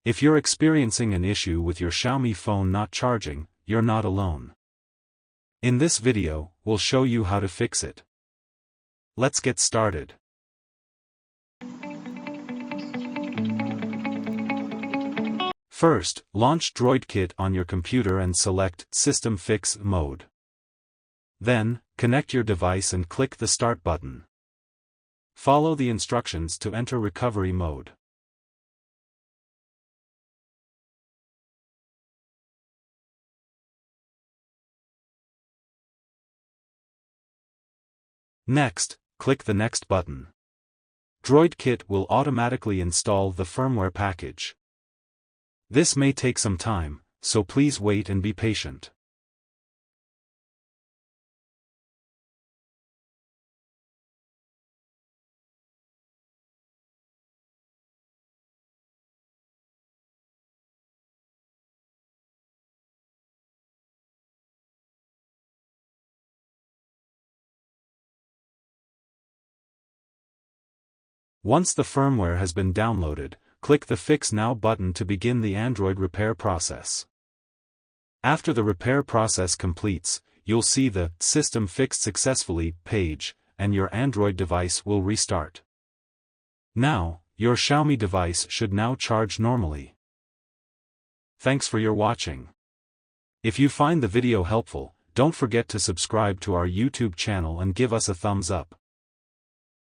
If you're experiencing an issue with your Xiaomi phone not charging, you're not alone. In this video, we'll show you how to fix it. Let's get started. First, launch DroidKit on your computer and select System Fix mode. Then, connect your device and click the Start button. Follow the instructions to enter recovery mode. Next, click the Next button. DroidKit will automatically install the firmware package. This may take some time, so please wait and be patient. Once the firmware has been downloaded, click the Fix Now button to begin the Android repair process. After the repair process completes, you'll see the System Fixed Successfully page, and your Android device will restart. Now, your Xiaomi device should now charge normally. Thanks for your watching. If you find the video helpful, don't forget to subscribe to our YouTube channel and give us a thumbs up.